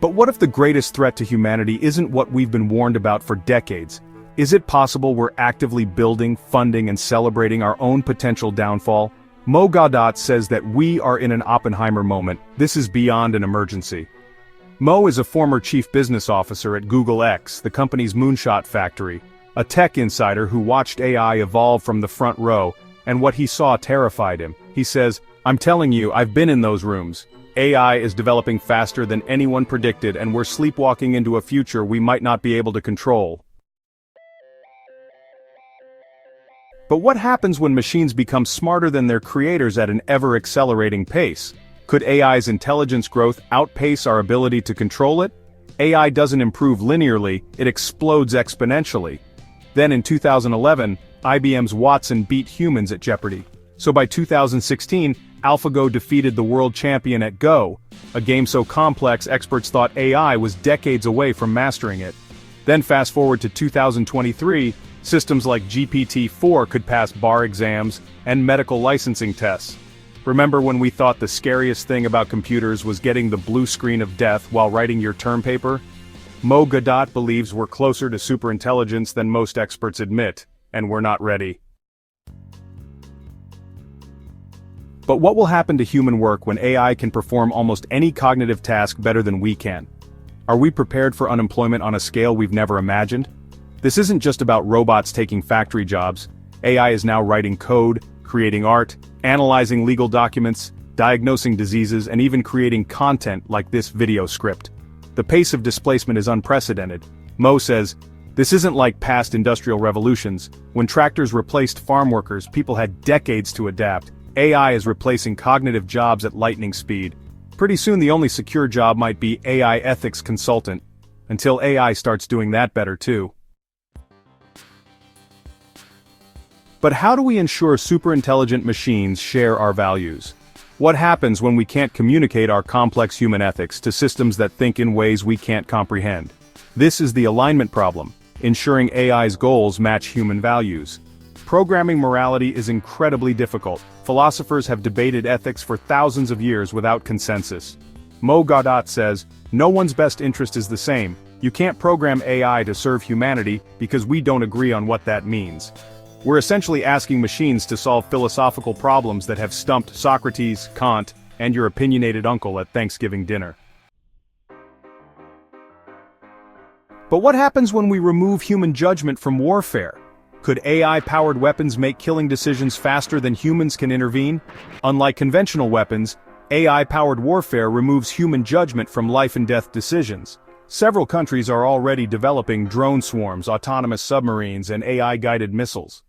But what if the greatest threat to humanity isn't what we've been warned about for decades? Is it possible we're actively building, funding, and celebrating our own potential downfall? Mo Gawdat says that we are in an Oppenheimer moment. This is beyond an emergency. Mo is a former chief business officer at Google X, the company's moonshot factory, a tech insider who watched AI evolve from the front row, and what he saw terrified him. He says, "I'm telling you, I've been in those rooms. AI is developing faster than anyone predicted, and we're sleepwalking into a future we might not be able to control." But what happens when machines become smarter than their creators at an ever-accelerating pace? Could AI's intelligence growth outpace our ability to control it? AI doesn't improve linearly, it explodes exponentially. Then in 2011, IBM's Watson beat humans at Jeopardy. So by 2016, AlphaGo defeated the world champion at Go, a game so complex experts thought AI was decades away from mastering it. Then fast forward to 2023, systems like GPT-4 could pass bar exams and medical licensing tests. Remember when we thought the scariest thing about computers was getting the blue screen of death while writing your term paper? Mo Gawdat believes we're closer to superintelligence than most experts admit, and we're not ready. But what will happen to human work when AI can perform almost any cognitive task better than we can? Are we prepared for unemployment on a scale we've never imagined? This isn't just about robots taking factory jobs. AI is now writing code, creating art, analyzing legal documents, diagnosing diseases, and even creating content like this video script. The pace of displacement is unprecedented. Mo says, "This isn't like past industrial revolutions. When tractors replaced farm workers, people had decades to adapt. AI is replacing cognitive jobs at lightning speed. Pretty soon the only secure job might be AI ethics consultant. Until AI starts doing that better too." But how do we ensure superintelligent machines share our values? What happens when we can't communicate our complex human ethics to systems that think in ways we can't comprehend? This is the alignment problem, ensuring AI's goals match human values. Programming morality is incredibly difficult. Philosophers have debated ethics for thousands of years without consensus. Mo Gawdat says, "No one's best interest is the same. You can't program AI to serve humanity because we don't agree on what that means." We're essentially asking machines to solve philosophical problems that have stumped Socrates, Kant, and your opinionated uncle at Thanksgiving dinner. But what happens when we remove human judgment from warfare? Could AI-powered weapons make killing decisions faster than humans can intervene? Unlike conventional weapons, AI-powered warfare removes human judgment from life-and-death decisions. Several countries are already developing drone swarms, autonomous submarines, and AI-guided missiles.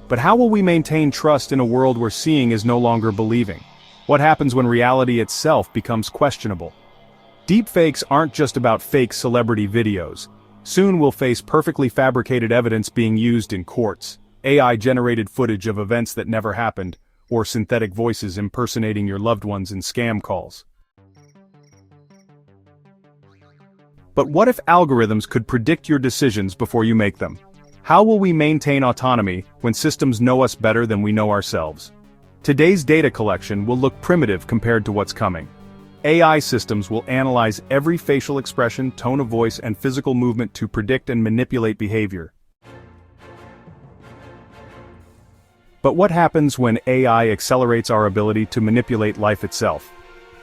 But how will we maintain trust in a world where seeing is no longer believing? What happens when reality itself becomes questionable? Deepfakes aren't just about fake celebrity videos. Soon we'll face perfectly fabricated evidence being used in courts, AI-generated footage of events that never happened, or synthetic voices impersonating your loved ones in scam calls. But what if algorithms could predict your decisions before you make them? How will we maintain autonomy when systems know us better than we know ourselves? Today's data collection will look primitive compared to what's coming. AI systems will analyze every facial expression, tone of voice, and physical movement to predict and manipulate behavior. But what happens when AI accelerates our ability to manipulate life itself?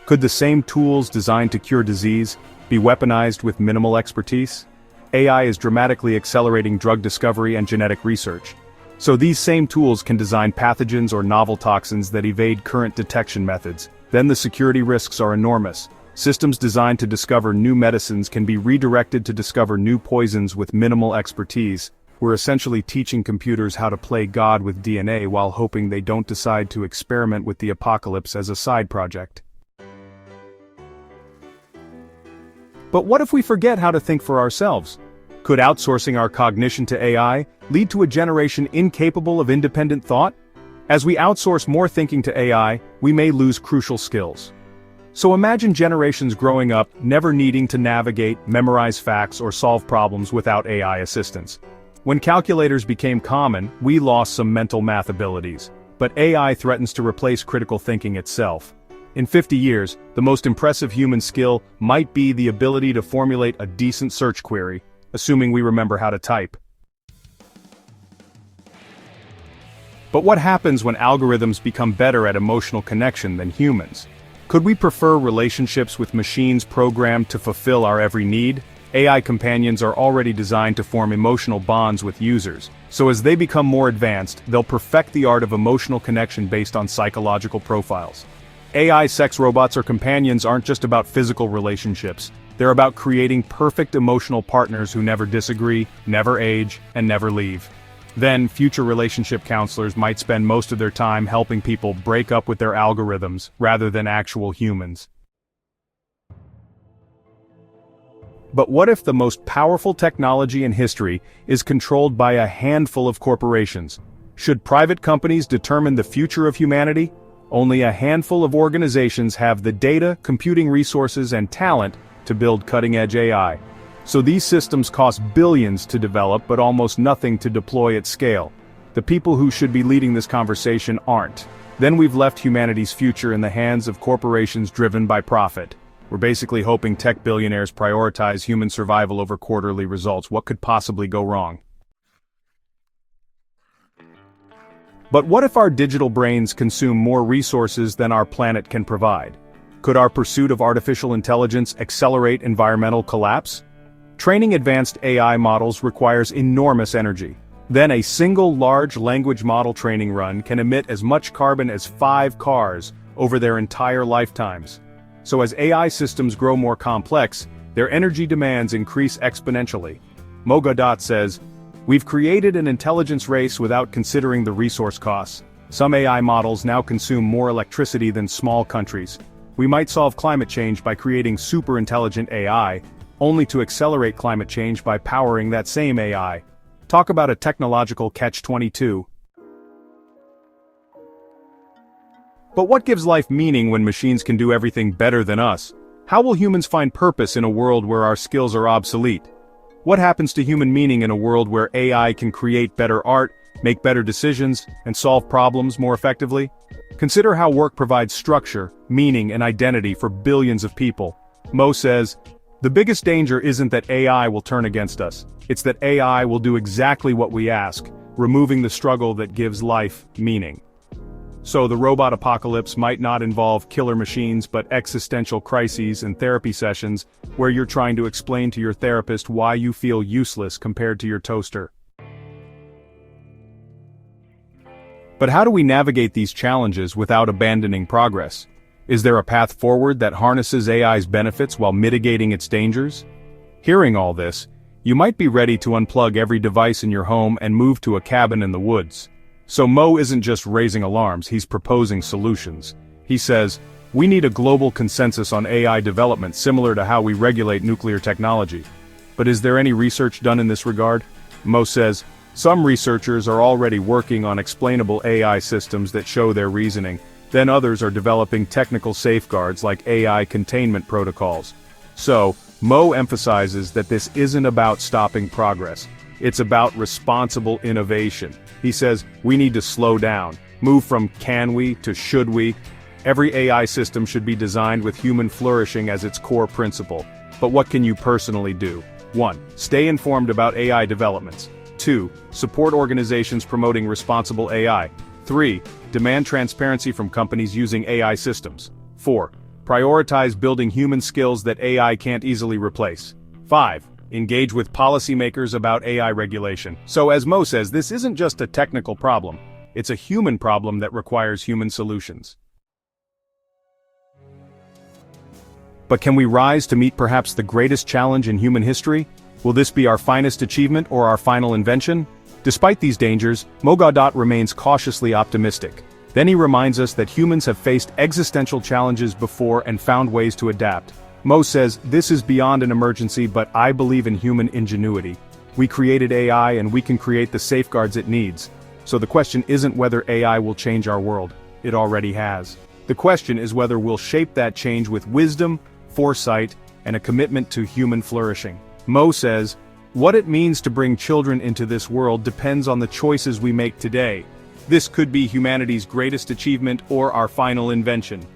Could the same tools designed to cure disease be weaponized with minimal expertise? AI is dramatically accelerating drug discovery and genetic research. So these same tools can design pathogens or novel toxins that evade current detection methods. Then the security risks are enormous. Systems designed to discover new medicines can be redirected to discover new poisons with minimal expertise. We're essentially teaching computers how to play God with DNA while hoping they don't decide to experiment with the apocalypse as a side project. But what if we forget how to think for ourselves? Could outsourcing our cognition to AI lead to a generation incapable of independent thought? As we outsource more thinking to AI, we may lose crucial skills. So imagine generations growing up never needing to navigate, memorize facts, or solve problems without AI assistance. When calculators became common, we lost some mental math abilities. But AI threatens to replace critical thinking itself. In 50 years, the most impressive human skill might be the ability to formulate a decent search query, assuming we remember how to type. But what happens when algorithms become better at emotional connection than humans? Could we prefer relationships with machines programmed to fulfill our every need? AI companions are already designed to form emotional bonds with users, so as they become more advanced, they'll perfect the art of emotional connection based on psychological profiles. AI sex robots or companions aren't just about physical relationships, they're about creating perfect emotional partners who never disagree, never age, and never leave. Then, future relationship counselors might spend most of their time helping people break up with their algorithms, rather than actual humans. But what if the most powerful technology in history is controlled by a handful of corporations? Should private companies determine the future of humanity? Only a handful of organizations have the data, computing resources, and talent to build cutting-edge AI. So these systems cost billions to develop but almost nothing to deploy at scale. The people who should be leading this conversation aren't. Then we've left humanity's future in the hands of corporations driven by profit. We're basically hoping tech billionaires prioritize human survival over quarterly results. What could possibly go wrong? But what if our digital brains consume more resources than our planet can provide? Could our pursuit of artificial intelligence accelerate environmental collapse? Training advanced AI models requires enormous energy. Then a single large language model training run can emit as much carbon as 5 cars over their entire lifetimes. So as AI systems grow more complex, their energy demands increase exponentially. Mo Gawdat says, "We've created an intelligence race without considering the resource costs. Some AI models now consume more electricity than small countries. We might solve climate change by creating superintelligent AI, only to accelerate climate change by powering that same AI." Talk about a technological catch-22. But what gives life meaning when machines can do everything better than us? How will humans find purpose in a world where our skills are obsolete? What happens to human meaning in a world where AI can create better art, make better decisions, and solve problems more effectively? Consider how work provides structure, meaning, and identity for billions of people. Mo says, "The biggest danger isn't that AI will turn against us. It's that AI will do exactly what we ask, removing the struggle that gives life meaning." So the robot apocalypse might not involve killer machines but existential crises and therapy sessions where you're trying to explain to your therapist why you feel useless compared to your toaster. But how do we navigate these challenges without abandoning progress? Is there a path forward that harnesses AI's benefits while mitigating its dangers? Hearing all this, you might be ready to unplug every device in your home and move to a cabin in the woods. So Mo isn't just raising alarms, he's proposing solutions. He says, "We need a global consensus on AI development similar to how we regulate nuclear technology." But is there any research done in this regard? Mo says, "Some researchers are already working on explainable AI systems that show their reasoning. Then others are developing technical safeguards like AI containment protocols." So, Mo emphasizes that this isn't about stopping progress. It's about responsible innovation. He says, we need to slow down, move from can we to should we. Every AI system should be designed with human flourishing as its core principle. But what can you personally do? 1. Stay informed about AI developments. 2. Support organizations promoting responsible AI. 3. Demand transparency from companies using AI systems. 4. Prioritize building human skills that AI can't easily replace. 5. Engage with policymakers about AI regulation. So as Mo says, this isn't just a technical problem. It's a human problem that requires human solutions. But can we rise to meet perhaps the greatest challenge in human history? Will this be our finest achievement or our final invention? Despite these dangers, Mo Gawdat remains cautiously optimistic. Then he reminds us that humans have faced existential challenges before and found ways to adapt. Mo says, "This is beyond an emergency, but I believe in human ingenuity. We created AI and we can create the safeguards it needs. So the question isn't whether AI will change our world. It already has. The question is whether we'll shape that change with wisdom, foresight, and a commitment to human flourishing." Mo says, "What it means to bring children into this world depends on the choices we make today. This could be humanity's greatest achievement or our final invention.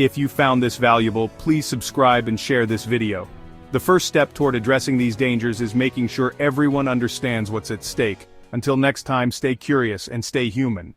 If you found this valuable, please subscribe and share this video. The first step toward addressing these dangers is making sure everyone understands what's at stake. Until next time, stay curious and stay human.